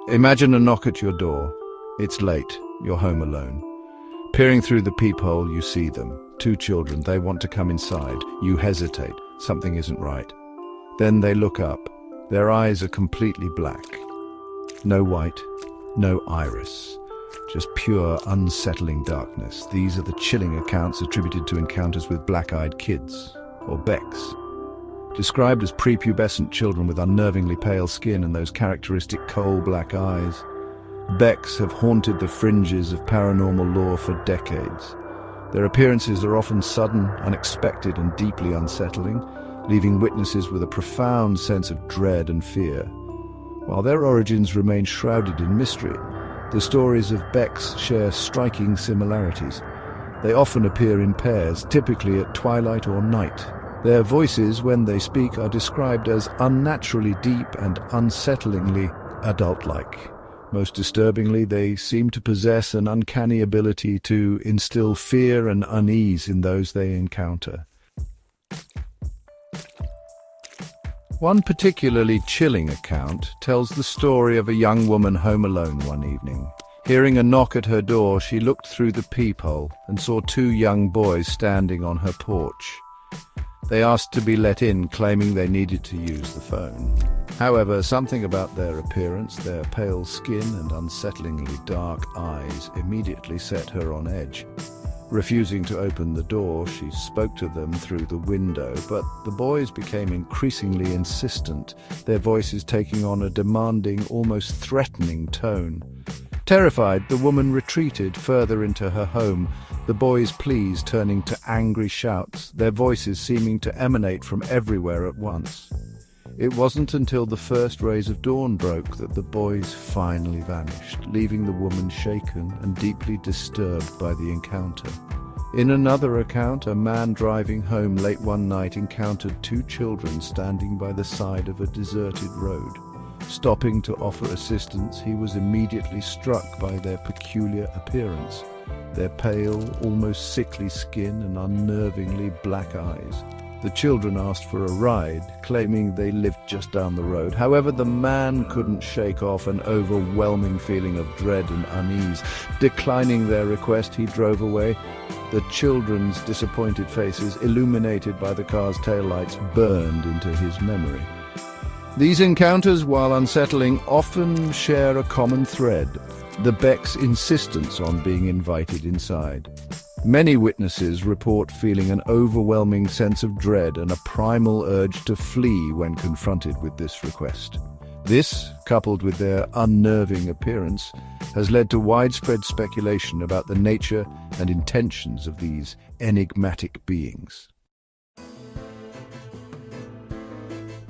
Imagine a knock at your door. It's late. You're home alone. Peering through the peephole, you see them. 2 children. They want to come inside. You hesitate. Something isn't right. Then they look up. Their eyes are completely black. No white, no iris. Just pure, unsettling darkness. These are the chilling accounts attributed to encounters with black-eyed kids, or Becks. Described as prepubescent children with unnervingly pale skin and those characteristic coal-black eyes, Becks have haunted the fringes of paranormal lore for decades. Their appearances are often sudden, unexpected, and deeply unsettling, leaving witnesses with a profound sense of dread and fear. While their origins remain shrouded in mystery, the stories of Becks share striking similarities. They often appear in pairs, typically at twilight or night. Their voices, when they speak, are described as unnaturally deep and unsettlingly adult-like. Most disturbingly, they seem to possess an uncanny ability to instill fear and unease in those they encounter. One particularly chilling account tells the story of a young woman home alone one evening. Hearing a knock at her door, she looked through the peephole and saw 2 young boys standing on her porch. They asked to be let in, claiming they needed to use the phone. However, something about their appearance, their pale skin and unsettlingly dark eyes, immediately set her on edge. Refusing to open the door, she spoke to them through the window, but the boys became increasingly insistent, their voices taking on a demanding, almost threatening tone. Terrified, the woman retreated further into her home, the boys' pleas turning to angry shouts, their voices seeming to emanate from everywhere at once. It wasn't until the first rays of dawn broke that the boys finally vanished, leaving the woman shaken and deeply disturbed by the encounter. In another account, a man driving home late one night encountered 2 children standing by the side of a deserted road. Stopping to offer assistance, he was immediately struck by their peculiar appearance, their pale, almost sickly skin and unnervingly black eyes. The children asked for a ride, claiming they lived just down the road. However, the man couldn't shake off an overwhelming feeling of dread and unease. Declining their request, he drove away. The children's disappointed faces, illuminated by the car's taillights, burned into his memory. These encounters, while unsettling, often share a common thread: the Beck's insistence on being invited inside. Many witnesses report feeling an overwhelming sense of dread and a primal urge to flee when confronted with this request. This, coupled with their unnerving appearance, has led to widespread speculation about the nature and intentions of these enigmatic beings.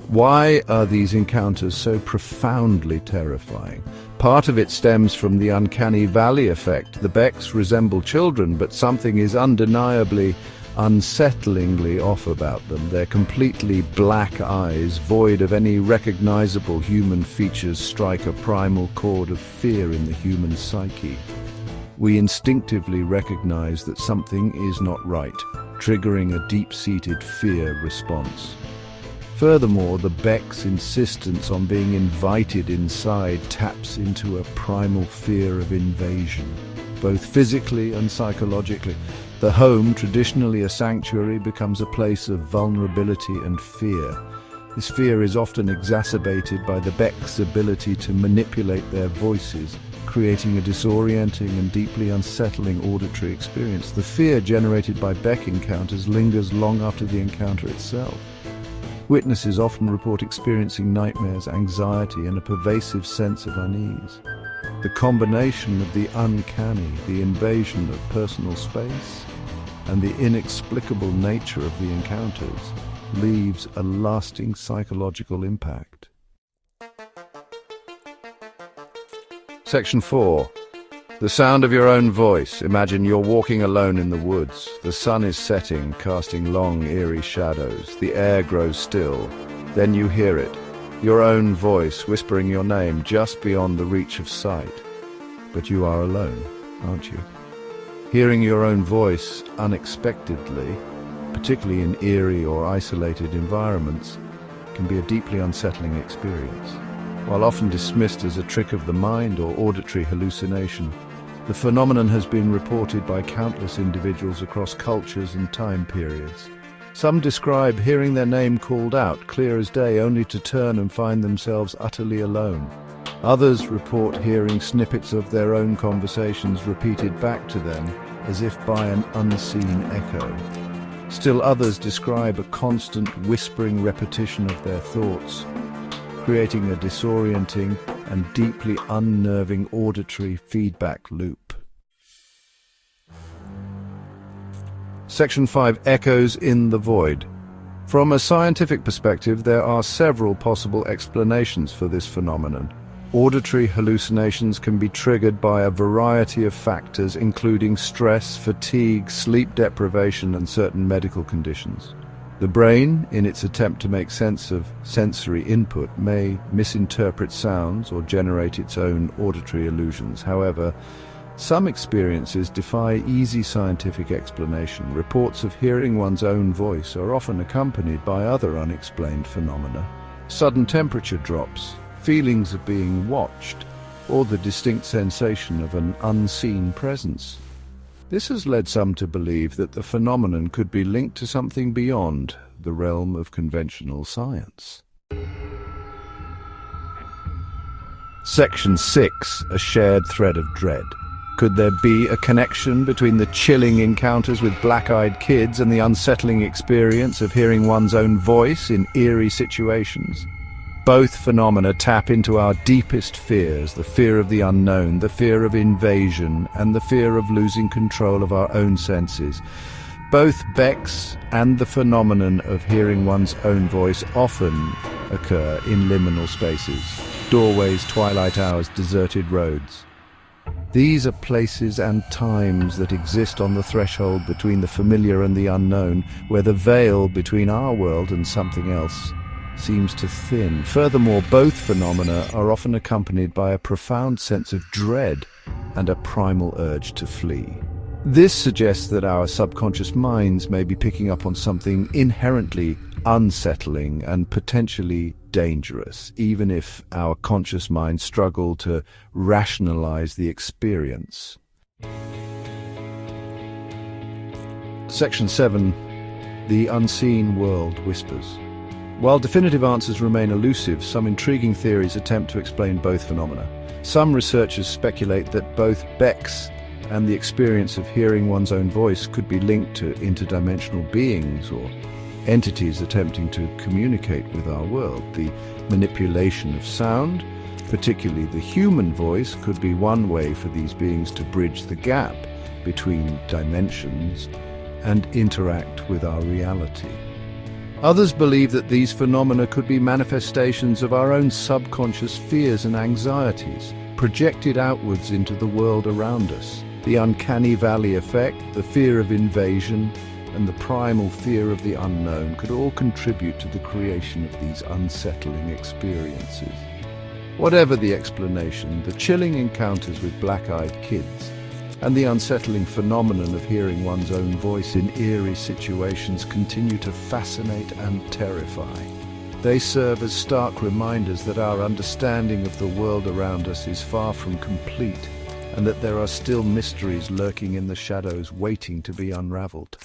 Why are these encounters so profoundly terrifying? Part of it stems from the uncanny valley effect. The Becks resemble children, but something is undeniably, unsettlingly off about them. Their completely black eyes, void of any recognizable human features, strike a primal chord of fear in the human psyche. We instinctively recognize that something is not right, triggering a deep-seated fear response. Furthermore, the Beck's insistence on being invited inside taps into a primal fear of invasion, both physically and psychologically. The home, traditionally a sanctuary, becomes a place of vulnerability and fear. This fear is often exacerbated by the Beck's ability to manipulate their voices, creating a disorienting and deeply unsettling auditory experience. The fear generated by Beck encounters lingers long after the encounter itself. Witnesses often report experiencing nightmares, anxiety, and a pervasive sense of unease. The combination of the uncanny, the invasion of personal space, and the inexplicable nature of the encounters leaves a lasting psychological impact. Section 4. The sound of your own voice. Imagine you're walking alone in the woods. The sun is setting, casting long, eerie shadows. The air grows still. Then you hear it, your own voice whispering your name just beyond the reach of sight. But you are alone, aren't you? Hearing your own voice unexpectedly, particularly in eerie or isolated environments, can be a deeply unsettling experience. While often dismissed as a trick of the mind or auditory hallucination, the phenomenon has been reported by countless individuals across cultures and time periods. Some describe hearing their name called out clear as day only to turn and find themselves utterly alone. Others report hearing snippets of their own conversations repeated back to them as if by an unseen echo. Still others describe a constant whispering repetition of their thoughts, creating a disorienting and deeply unnerving auditory feedback loop. Section 5. Echoes in the void. From a scientific perspective, there are several possible explanations for this phenomenon. Auditory hallucinations can be triggered by a variety of factors, including stress, fatigue, sleep deprivation, and certain medical conditions. The brain, in its attempt to make sense of sensory input, may misinterpret sounds or generate its own auditory illusions. However, some experiences defy easy scientific explanation. Reports of hearing one's own voice are often accompanied by other unexplained phenomena. Sudden temperature drops, feelings of being watched, or the distinct sensation of an unseen presence. This has led some to believe that the phenomenon could be linked to something beyond the realm of conventional science. Section 6. A shared thread of dread. Could there be a connection between the chilling encounters with black-eyed kids and the unsettling experience of hearing one's own voice in eerie situations? Both phenomena tap into our deepest fears, the fear of the unknown, the fear of invasion, and the fear of losing control of our own senses. Both Bex and the phenomenon of hearing one's own voice often occur in liminal spaces, doorways, twilight hours, deserted roads. These are places and times that exist on the threshold between the familiar and the unknown, where the veil between our world and something else seems to thin. Furthermore, both phenomena are often accompanied by a profound sense of dread and a primal urge to flee. This suggests that our subconscious minds may be picking up on something inherently unsettling and potentially dangerous, even if our conscious minds struggle to rationalize the experience. Section 7. The unseen world whispers. While definitive answers remain elusive, some intriguing theories attempt to explain both phenomena. Some researchers speculate that both Bex and the experience of hearing one's own voice could be linked to interdimensional beings or entities attempting to communicate with our world. The manipulation of sound, particularly the human voice, could be one way for these beings to bridge the gap between dimensions and interact with our reality. Others believe that these phenomena could be manifestations of our own subconscious fears and anxieties, projected outwards into the world around us. The uncanny valley effect, the fear of invasion, and the primal fear of the unknown could all contribute to the creation of these unsettling experiences. Whatever the explanation, the chilling encounters with black-eyed kids and the unsettling phenomenon of hearing one's own voice in eerie situations continue to fascinate and terrify. They serve as stark reminders that our understanding of the world around us is far from complete, and that there are still mysteries lurking in the shadows waiting to be unraveled.